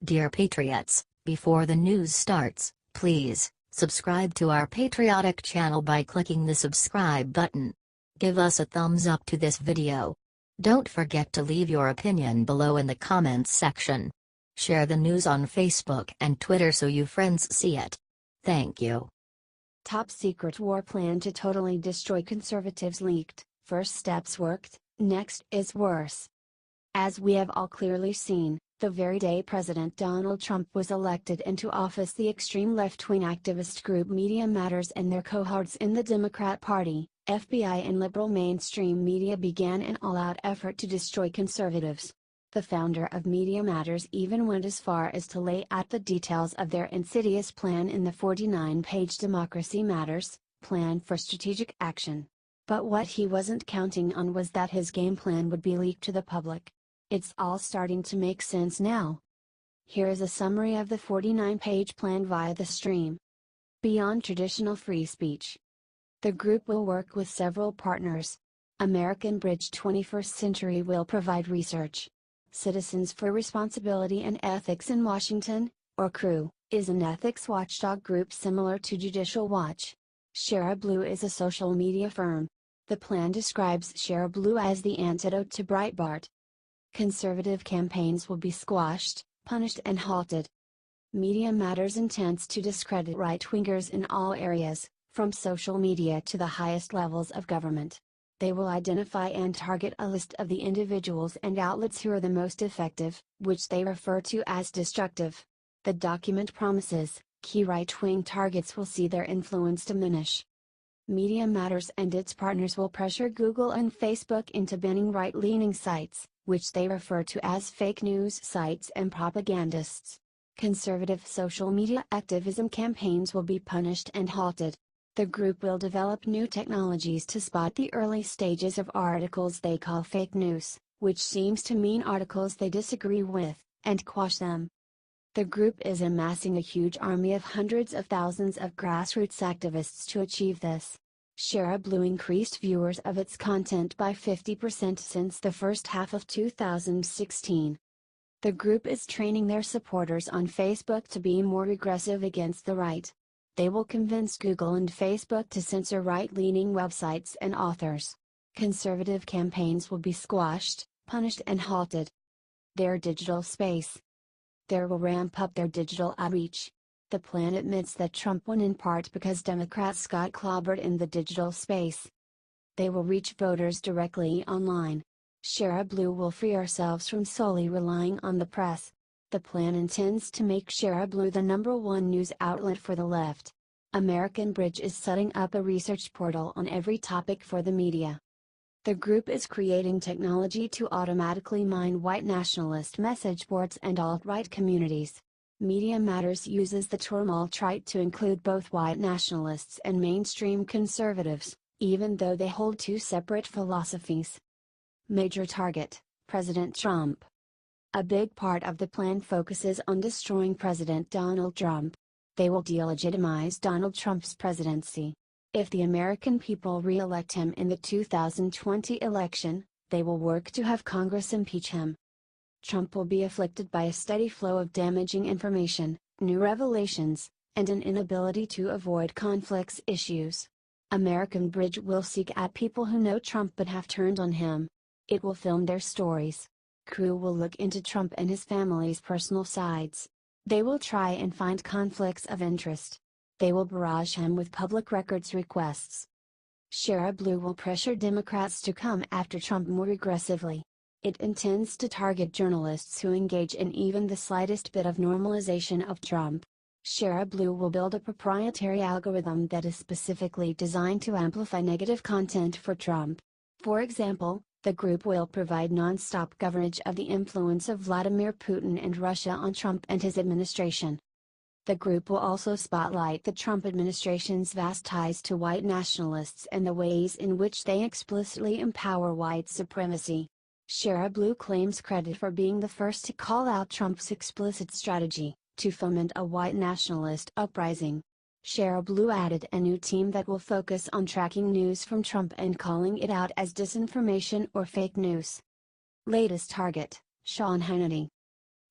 Dear Patriots, before the news starts, please subscribe to our patriotic channel by clicking the subscribe button. Give us a thumbs up to this video. Don't forget to leave your opinion below in the comments section. Share the news on Facebook and Twitter so your friends see it. Thank you. Top secret war plan to totally destroy conservatives leaked. First steps worked, next is worse. As we have all clearly seen, the very day President Donald Trump was elected into office, the extreme left-wing activist group Media Matters and their cohorts in the Democrat Party, FBI and liberal mainstream media began an all-out effort to destroy conservatives. The founder of Media Matters even went as far as to lay out the details of their insidious plan in the 49-page Democracy Matters plan for strategic action. But what he wasn't counting on was that his game plan would be leaked to the public. It's all starting to make sense now. Here is a summary of the 49-page plan via the stream. Beyond traditional free speech. The group will work with several partners. American Bridge 21st Century will provide research. Citizens for Responsibility and Ethics in Washington, or CREW, is an ethics watchdog group similar to Judicial Watch. Shareblue is a social media firm. The plan describes Shareblue as the antidote to Breitbart. Conservative campaigns will be squashed, punished and halted. Media Matters intends to discredit right-wingers in all areas, from social media to the highest levels of government. They will identify and target a list of the individuals and outlets who are the most effective, which they refer to as destructive. The document promises, key right-wing targets will see their influence diminish. Media Matters and its partners will pressure Google and Facebook into banning right-leaning sites, which they refer to as fake news sites and propagandists. Conservative social media activism campaigns will be punished and halted. The group will develop new technologies to spot the early stages of articles they call fake news, which seems to mean articles they disagree with, and quash them. The group is amassing a huge army of hundreds of thousands of grassroots activists to achieve this. Shareblue increased viewers of its content by 50% since the first half of 2016. The group is training their supporters on Facebook to be more aggressive against the right. They will convince Google and Facebook to censor right-leaning websites and authors. Conservative campaigns will be squashed, punished and halted. Their digital space. They will ramp up their digital outreach. The plan admits that Trump won in part because Democrats got clobbered in the digital space. They will reach voters directly online. Shareblue will free ourselves from solely relying on the press. The plan intends to make Shareblue the #1 news outlet for the left. American Bridge is setting up a research portal on every topic for the media. The group is creating technology to automatically mine white nationalist message boards and alt-right communities. Media Matters uses the term alt-right to include both white nationalists and mainstream conservatives, even though they hold two separate philosophies. Major target: President Trump. A big part of the plan focuses on destroying President Donald Trump. They will delegitimize Donald Trump's presidency. If the American people re-elect him in the 2020 election, they will work to have Congress impeach him. Trump will be afflicted by a steady flow of damaging information, new revelations, and an inability to avoid conflicts issues. American Bridge will seek out people who know Trump but have turned on him. It will film their stories. CREW will look into Trump and his family's personal sides. They will try and find conflicts of interest. They will barrage him with public records requests. Shareblue will pressure Democrats to come after Trump more aggressively. It intends to target journalists who engage in even the slightest bit of normalization of Trump. Shareblue will build a proprietary algorithm that is specifically designed to amplify negative content for Trump. For example, the group will provide non-stop coverage of the influence of Vladimir Putin and Russia on Trump and his administration. The group will also spotlight the Trump administration's vast ties to white nationalists and the ways in which they explicitly empower white supremacy. Shareblue claims credit for being the first to call out Trump's explicit strategy to foment a white nationalist uprising. Shareblue added a new team that will focus on tracking news from Trump and calling it out as disinformation or fake news. Latest target: Sean Hannity.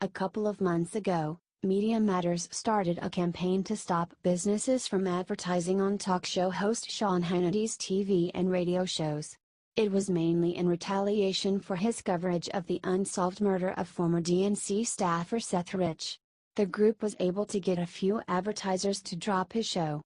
A couple of months ago, Media Matters started a campaign to stop businesses from advertising on talk show host Sean Hannity's TV and radio shows. It was mainly in retaliation for his coverage of the unsolved murder of former DNC staffer Seth Rich. The group was able to get a few advertisers to drop his show.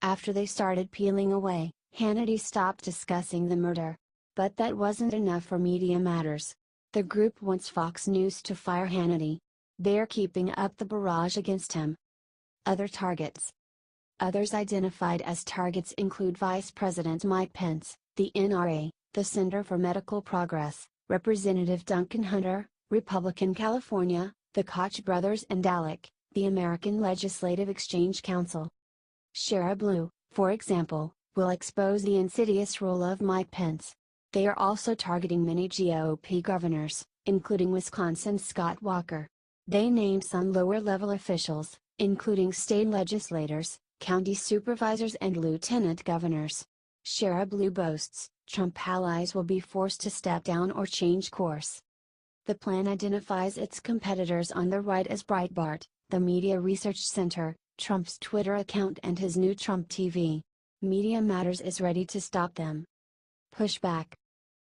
After they started peeling away, Hannity stopped discussing the murder. But that wasn't enough for Media Matters. The group wants Fox News to fire Hannity. They're keeping up the barrage against him. Other targets. Others identified as targets include Vice President Mike Pence, the NRA, the Center for Medical Progress, Representative Duncan Hunter, Republican California, the Koch brothers and ALEC, the American Legislative Exchange Council. Shareblue, for example, will expose the insidious role of Mike Pence. They are also targeting many GOP governors, including Wisconsin's Scott Walker. They named some lower-level officials, including state legislators, county supervisors and lieutenant governors. Shareblue boasts, Trump allies will be forced to step down or change course. The plan identifies its competitors on the right as Breitbart, the Media Research Center, Trump's Twitter account and his new Trump TV. Media Matters is ready to stop them. Pushback.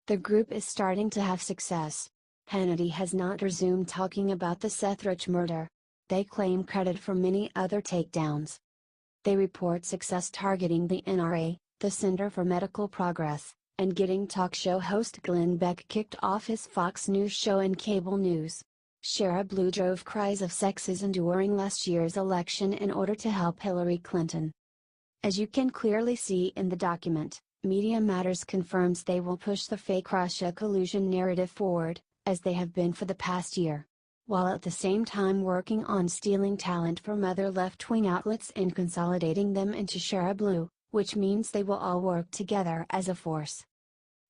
The group is starting to have success. Hannity has not resumed talking about the Seth Rich murder. They claim credit for many other takedowns. They report success targeting the NRA, the Center for Medical Progress, and getting talk show host Glenn Beck kicked off his Fox News show and cable news. Shareblue drove cries of sexism during last year's election in order to help Hillary Clinton. As you can clearly see in the document, Media Matters confirms they will push the fake Russia collusion narrative forward, as they have been for the past year. While at the same time working on stealing talent from other left-wing outlets and consolidating them into Shareblue, which means they will all work together as a force.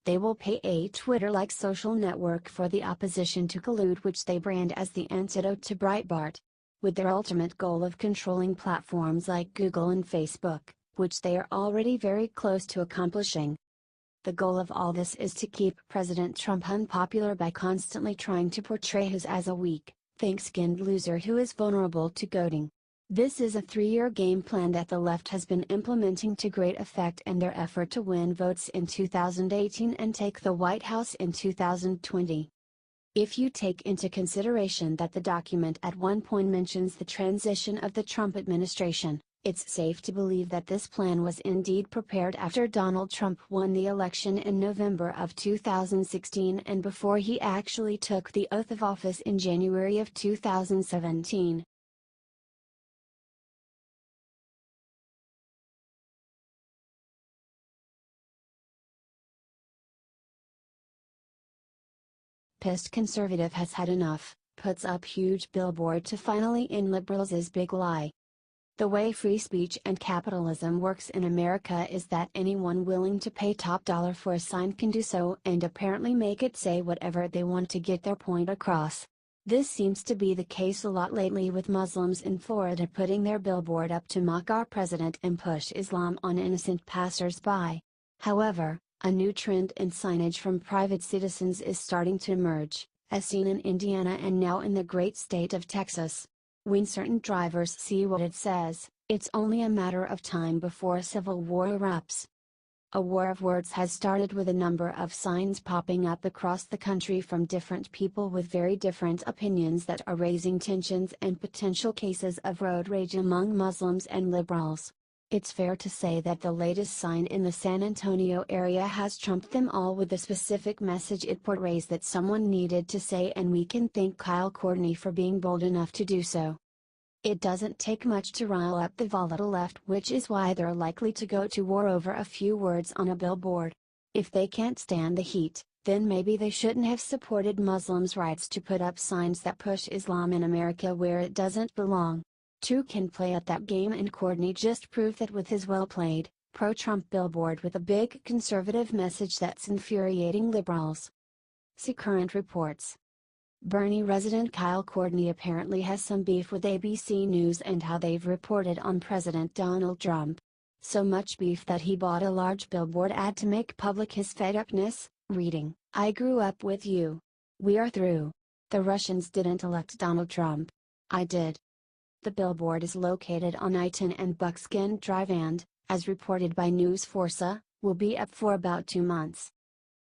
They will pay a Twitter-like social network for the opposition to collude, which they brand as the antidote to Breitbart. With their ultimate goal of controlling platforms like Google and Facebook, which they are already very close to accomplishing. The goal of all this is to keep President Trump unpopular by constantly trying to portray him as a weak, thin-skinned loser who is vulnerable to goading. This is a 3-year game plan that the left has been implementing to great effect in their effort to win votes in 2018 and take the White House in 2020. If you take into consideration that the document at one point mentions the transition of the Trump administration, it's safe to believe that this plan was indeed prepared after Donald Trump won the election in November of 2016 and before he actually took the oath of office in January of 2017. Pissed conservative has had enough, puts up huge billboard to finally end liberals' big lie. The way free speech and capitalism works in America is that anyone willing to pay top dollar for a sign can do so and apparently make it say whatever they want to get their point across. This seems to be the case a lot lately, with Muslims in Florida putting their billboard up to mock our president and push Islam on innocent passers-by. However, a new trend in signage from private citizens is starting to emerge, as seen in Indiana and now in the great state of Texas. When certain drivers see what it says, it's only a matter of time before a civil war erupts. A war of words has started, with a number of signs popping up across the country from different people with very different opinions that are raising tensions and potential cases of road rage among Muslims and liberals. It's fair to say that the latest sign in the San Antonio area has trumped them all with the specific message it portrays that someone needed to say, and we can thank Kyle Courtney for being bold enough to do so. It doesn't take much to rile up the volatile left, which is why they're likely to go to war over a few words on a billboard. If they can't stand the heat, then maybe they shouldn't have supported Muslims' rights to put up signs that push Islam in America where it doesn't belong. Two can play at that game, and Courtney just proved that with his well-played, pro-Trump billboard with a big conservative message that's infuriating liberals. See current reports. Bernie resident Kyle Courtney apparently has some beef with ABC News and how they've reported on President Donald Trump. So much beef that he bought a large billboard ad to make public his fed-upness, reading, "I grew up with you. We are through. The Russians didn't elect Donald Trump. I did. The billboard is located on I-10 and Buckskin Drive and, as reported by News Forza, will be up for about 2 months.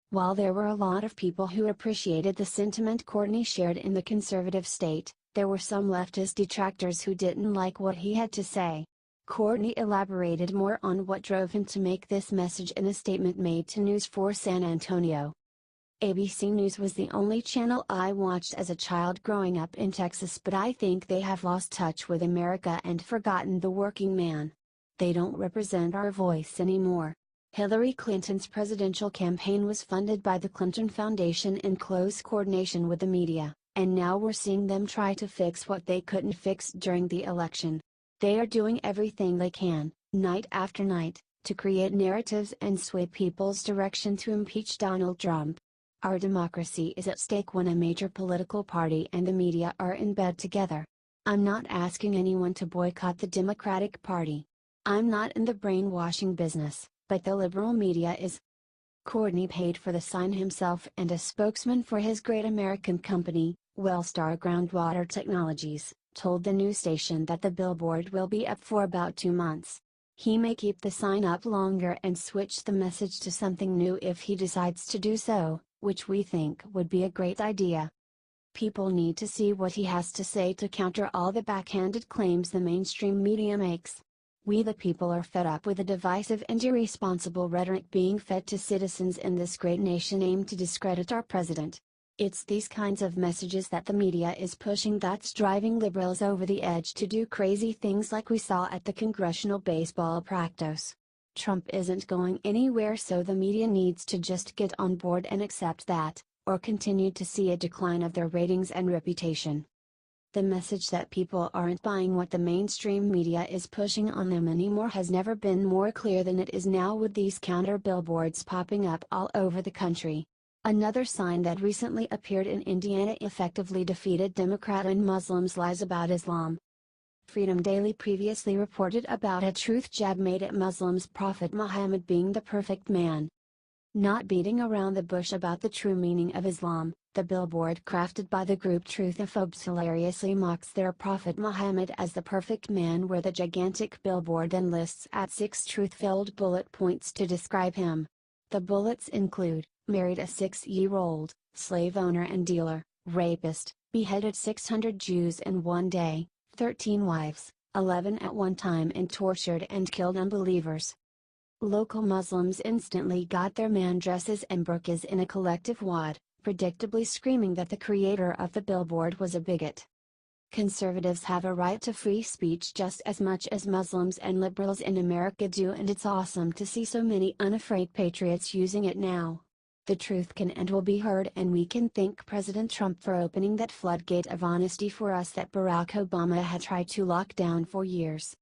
While there were a lot of people who appreciated the sentiment Courtney shared in the conservative state, there were some leftist detractors who didn't like what he had to say. Courtney elaborated more on what drove him to make this message in a statement made to News 4 San Antonio. ABC News was the only channel I watched as a child growing up in Texas, but I think they have lost touch with America and forgotten the working man. They don't represent our voice anymore. Hillary Clinton's presidential campaign was funded by the Clinton Foundation in close coordination with the media, and now we're seeing them try to fix what they couldn't fix during the election. They are doing everything they can, night after night, to create narratives and sway people's direction to impeach Donald Trump. Our democracy is at stake when a major political party and the media are in bed together. I'm not asking anyone to boycott the Democratic Party. I'm not in the brainwashing business, but the liberal media is. Courtney paid for the sign himself, and a spokesman for his great American company, Wellstar Groundwater Technologies, told the news station that the billboard will be up for about 2 months. He may keep the sign up longer and switch the message to something new if he decides to do so, which we think would be a great idea. People need to see what he has to say to counter all the backhanded claims the mainstream media makes. We the people are fed up with the divisive and irresponsible rhetoric being fed to citizens in this great nation aimed to discredit our president. It's these kinds of messages that the media is pushing that's driving liberals over the edge to do crazy things like we saw at the congressional baseball practice. Trump isn't going anywhere, so the media needs to just get on board and accept that, or continue to see a decline of their ratings and reputation. The message that people aren't buying what the mainstream media is pushing on them anymore has never been more clear than it is now, with these counter billboards popping up all over the country. Another sign that recently appeared in Indiana effectively defeated Democrat and Muslims' lies about Islam. Freedom Daily previously reported about a truth jab made at Muslims' Prophet Muhammad being the perfect man. Not beating around the bush about the true meaning of Islam, the billboard crafted by the group Truthophobes hilariously mocks their Prophet Muhammad as the perfect man, where the gigantic billboard then lists at 6 truth-filled bullet points to describe him. The bullets include: married a 6-year-old, slave owner and dealer, rapist, beheaded 600 Jews in one day, 13 wives, 11 at one time, and tortured and killed unbelievers. Local Muslims instantly got their man dresses and burqas in a collective wad, predictably screaming that the creator of the billboard was a bigot. Conservatives have a right to free speech just as much as Muslims and liberals in America do, and it's awesome to see so many unafraid patriots using it now. The truth can and will be heard, and we can thank President Trump for opening that floodgate of honesty for us that Barack Obama had tried to lock down for years.